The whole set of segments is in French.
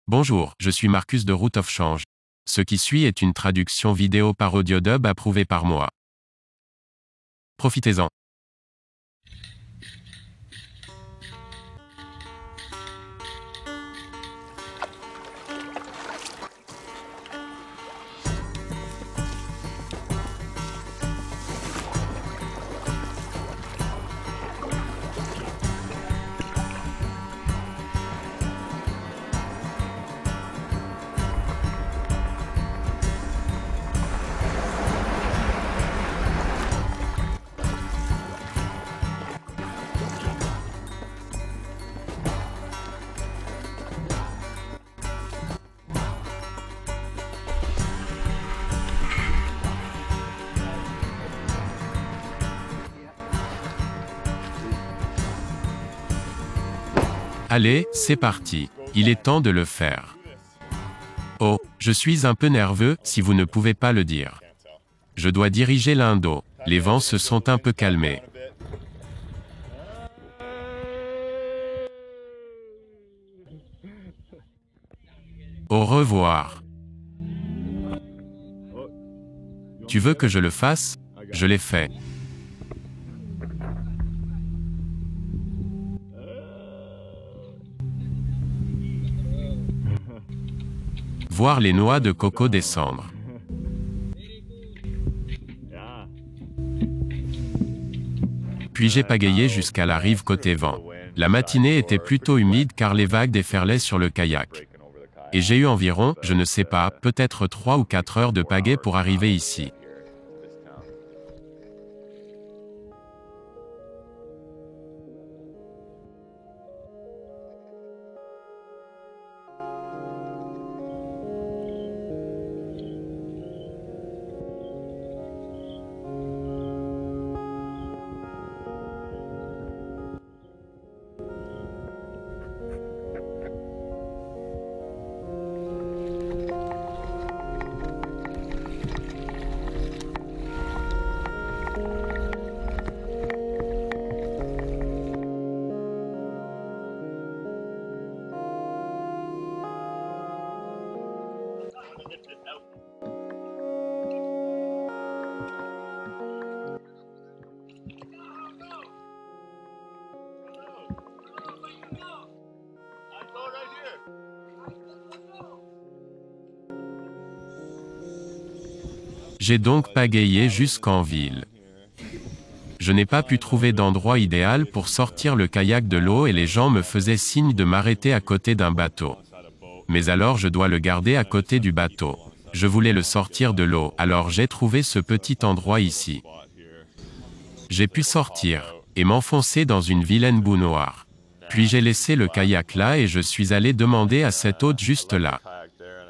Bonjour, je suis Marcus de Route of Change. Ce qui suit est une traduction vidéo par Audiodub approuvée par moi. Profitez-en. Allez, c'est parti. Il est temps de le faire. Oh, je suis un peu nerveux, si vous ne pouvez pas le dire. Je dois diriger l'Indo. Les vents se sont un peu calmés. Au revoir. Tu veux que je le fasse? Je l'ai fait. Voir les noix de coco descendre. Puis j'ai pagayé jusqu'à la rive côté vent. La matinée était plutôt humide car les vagues déferlaient sur le kayak. Et j'ai eu environ, je ne sais pas, peut-être 3 ou 4 heures de pagaie pour arriver ici. J'ai donc pagayé jusqu'en ville. Je n'ai pas pu trouver d'endroit idéal pour sortir le kayak de l'eau et les gens me faisaient signe de m'arrêter à côté d'un bateau. Mais alors je dois le garder à côté du bateau. Je voulais le sortir de l'eau, alors j'ai trouvé ce petit endroit ici. J'ai pu sortir, et m'enfoncer dans une vilaine boue noire. Puis j'ai laissé le kayak là et je suis allé demander à cet hôte juste là.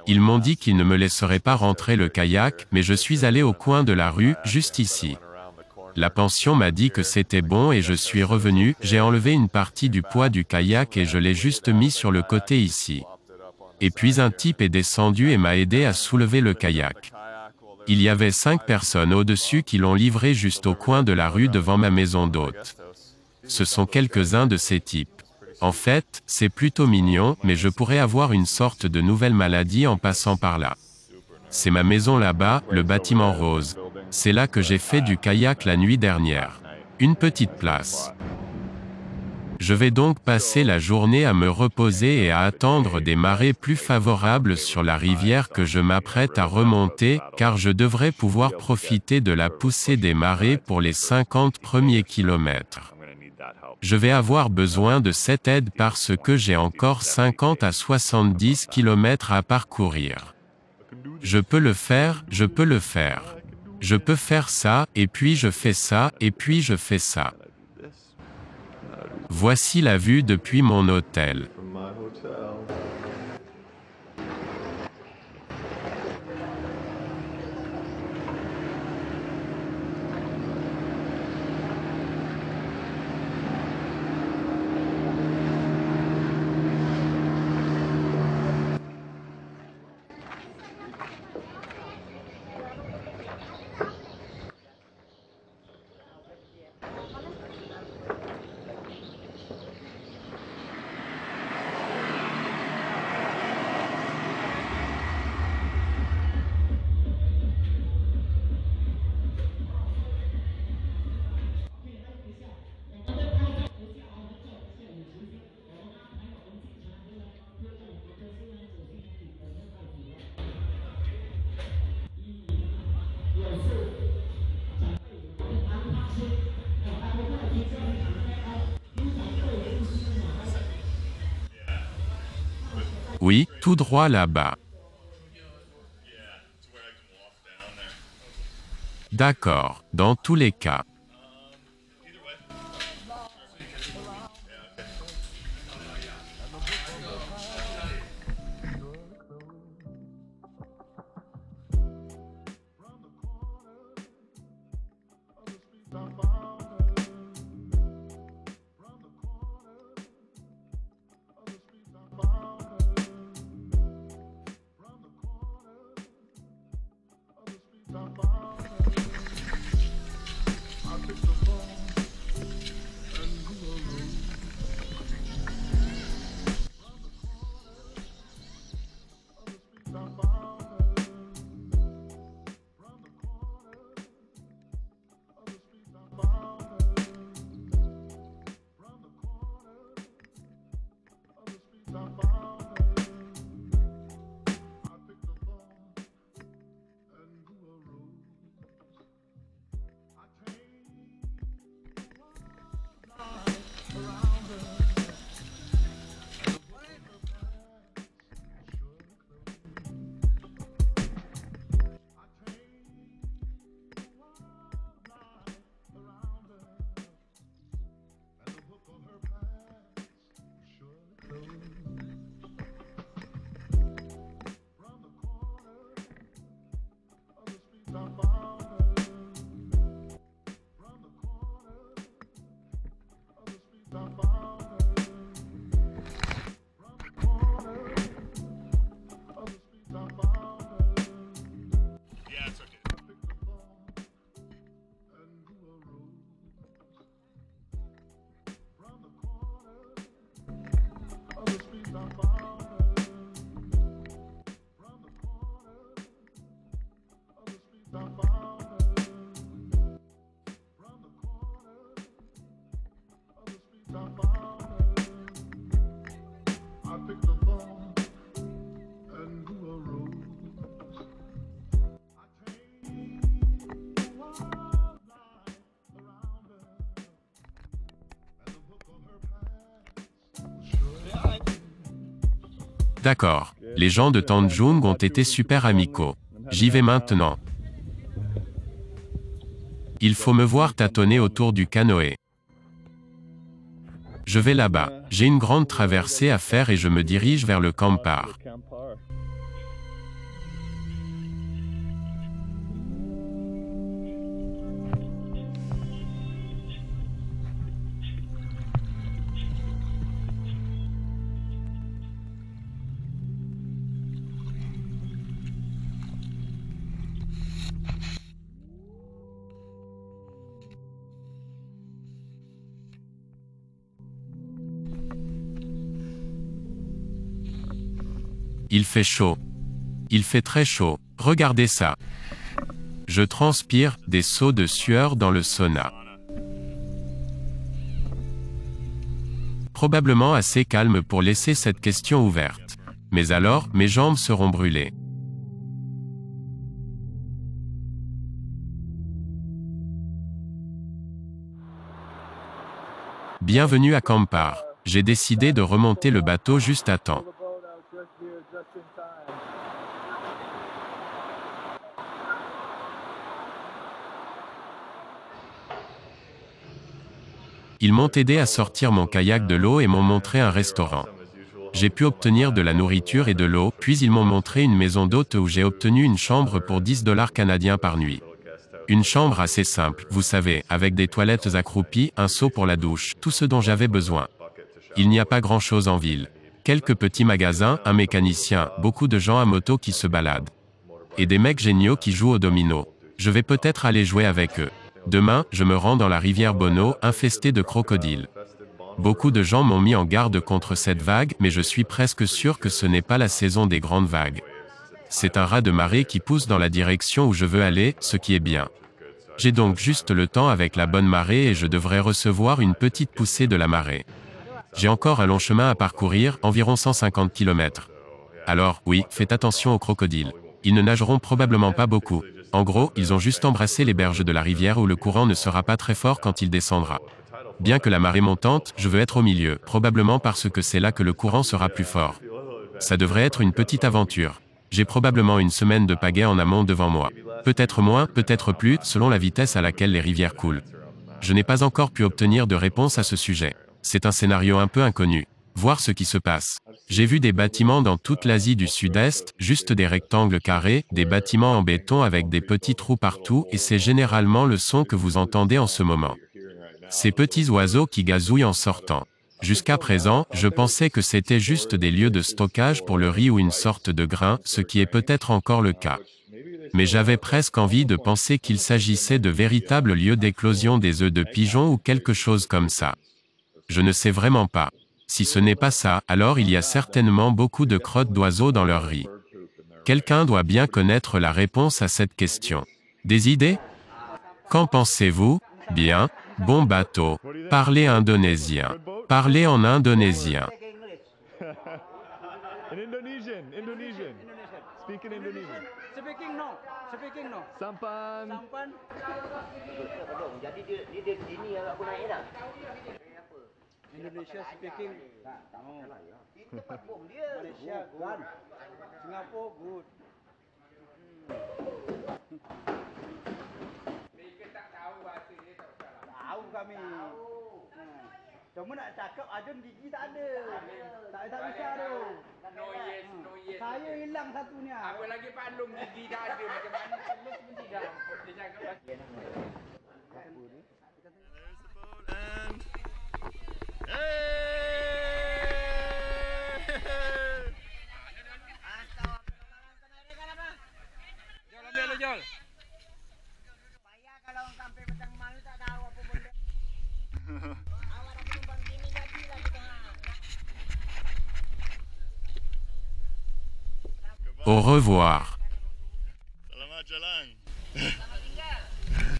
Ils m'ont dit qu'ils ne me laisseraient pas rentrer le kayak, mais je suis allé au coin de la rue, juste ici. La pension m'a dit que c'était bon et je suis revenu, j'ai enlevé une partie du poids du kayak et je l'ai juste mis sur le côté ici. Et puis un type est descendu et m'a aidé à soulever le kayak. Il y avait 5 personnes au-dessus qui l'ont livré juste au coin de la rue devant ma maison d'hôte. Ce sont quelques-uns de ces types. En fait, c'est plutôt mignon, mais je pourrais avoir une sorte de nouvelle maladie en passant par là. C'est ma maison là-bas, le bâtiment rose. C'est là que j'ai fait du kayak la nuit dernière. Une petite place. Je vais donc passer la journée à me reposer et à attendre des marées plus favorables sur la rivière que je m'apprête à remonter, car je devrais pouvoir profiter de la poussée des marées pour les 50 premiers kilomètres. Je vais avoir besoin de cette aide parce que j'ai encore 50 à 70 kilomètres à parcourir. Je peux le faire, je peux le faire. Je peux faire ça, et puis je fais ça, et puis je fais ça. Voici la vue depuis mon hôtel. Oui, tout droit là-bas. D'accord, dans tous les cas. D'accord. Les gens de Tanjung ont été super amicaux. J'y vais maintenant. Il faut me voir tâtonner autour du canoë. Je vais là-bas. J'ai une grande traversée à faire et je me dirige vers le Kampar. Il fait chaud. Il fait très chaud. Regardez ça. Je transpire, des seaux de sueur dans le sauna. Probablement assez calme pour laisser cette question ouverte. Mais alors, mes jambes seront brûlées. Bienvenue à Kampar. J'ai décidé de remonter le bateau juste à temps. Ils m'ont aidé à sortir mon kayak de l'eau et m'ont montré un restaurant. J'ai pu obtenir de la nourriture et de l'eau, puis ils m'ont montré une maison d'hôte où j'ai obtenu une chambre pour 10 $ canadiens par nuit. Une chambre assez simple, vous savez, avec des toilettes accroupies, un seau pour la douche, tout ce dont j'avais besoin. Il n'y a pas grand-chose en ville. Quelques petits magasins, un mécanicien, beaucoup de gens à moto qui se baladent. Et des mecs géniaux qui jouent au domino. Je vais peut-être aller jouer avec eux. Demain, je me rends dans la rivière Bono, infestée de crocodiles. Beaucoup de gens m'ont mis en garde contre cette vague, mais je suis presque sûr que ce n'est pas la saison des grandes vagues. C'est un raz de marée qui pousse dans la direction où je veux aller, ce qui est bien. J'ai donc juste le temps avec la bonne marée et je devrais recevoir une petite poussée de la marée. J'ai encore un long chemin à parcourir, environ 150 km. Alors, oui, faites attention aux crocodiles. Ils ne nageront probablement pas beaucoup. En gros, ils ont juste embrassé les berges de la rivière où le courant ne sera pas très fort quand il descendra. Bien que la marée montante, je veux être au milieu, probablement parce que c'est là que le courant sera plus fort. Ça devrait être une petite aventure. J'ai probablement une semaine de pagaie en amont devant moi. Peut-être moins, peut-être plus, selon la vitesse à laquelle les rivières coulent. Je n'ai pas encore pu obtenir de réponse à ce sujet. C'est un scénario un peu inconnu. Voir ce qui se passe. J'ai vu des bâtiments dans toute l'Asie du Sud-Est, juste des rectangles carrés, des bâtiments en béton avec des petits trous partout, et c'est généralement le son que vous entendez en ce moment. Ces petits oiseaux qui gazouillent en sortant. Jusqu'à présent, je pensais que c'était juste des lieux de stockage pour le riz ou une sorte de grain, ce qui est peut-être encore le cas. Mais j'avais presque envie de penser qu'il s'agissait de véritables lieux d'éclosion des œufs de pigeons ou quelque chose comme ça. Je ne sais vraiment pas. Si ce n'est pas ça, alors il y a certainement beaucoup de crottes d'oiseaux dans leur riz. Quelqu'un doit bien connaître la réponse à cette question. Des idées? Qu'en pensez-vous? Bien. Bon bateau. Parlez indonésien. Parlez en indonésien. Indonesian. Speak in Indonesian. Speaking no. Sampan. Jadi dia gini agak guna dah. Indonesia speaking. Tak tahu. Itu tempat bom dia. Malaysia good. Singapore good. Mereka tak tahu bahasa dia tak salah. Tahu kami. Cuma nak cakap Ajun gigi tak ada. Tak bisa tu. No yes, no yes. Saya hilang satunya. Apa lagi Pak Long gigi tak ada macam mana semua pun tidak. Dia cakap bahasa. Jol. Payah kalau orang sampai petang malu tak tahu apa benda. Awak dah penumpang sini jadilah kita. Au revoir. Selamat jalan.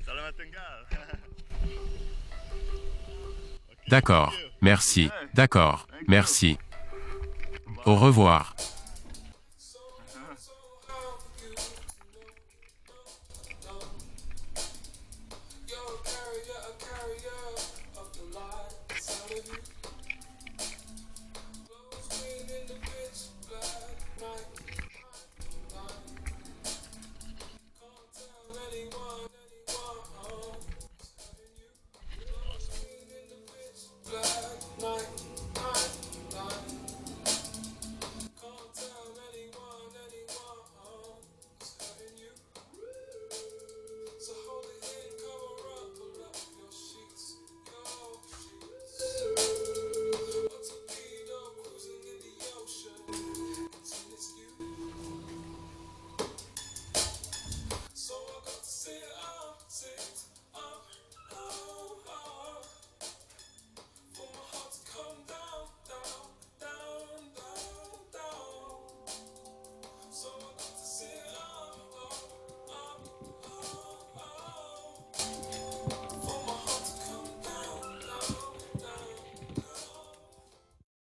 Selamat tinggal. D'accord. Merci. D'accord. Merci. Au revoir.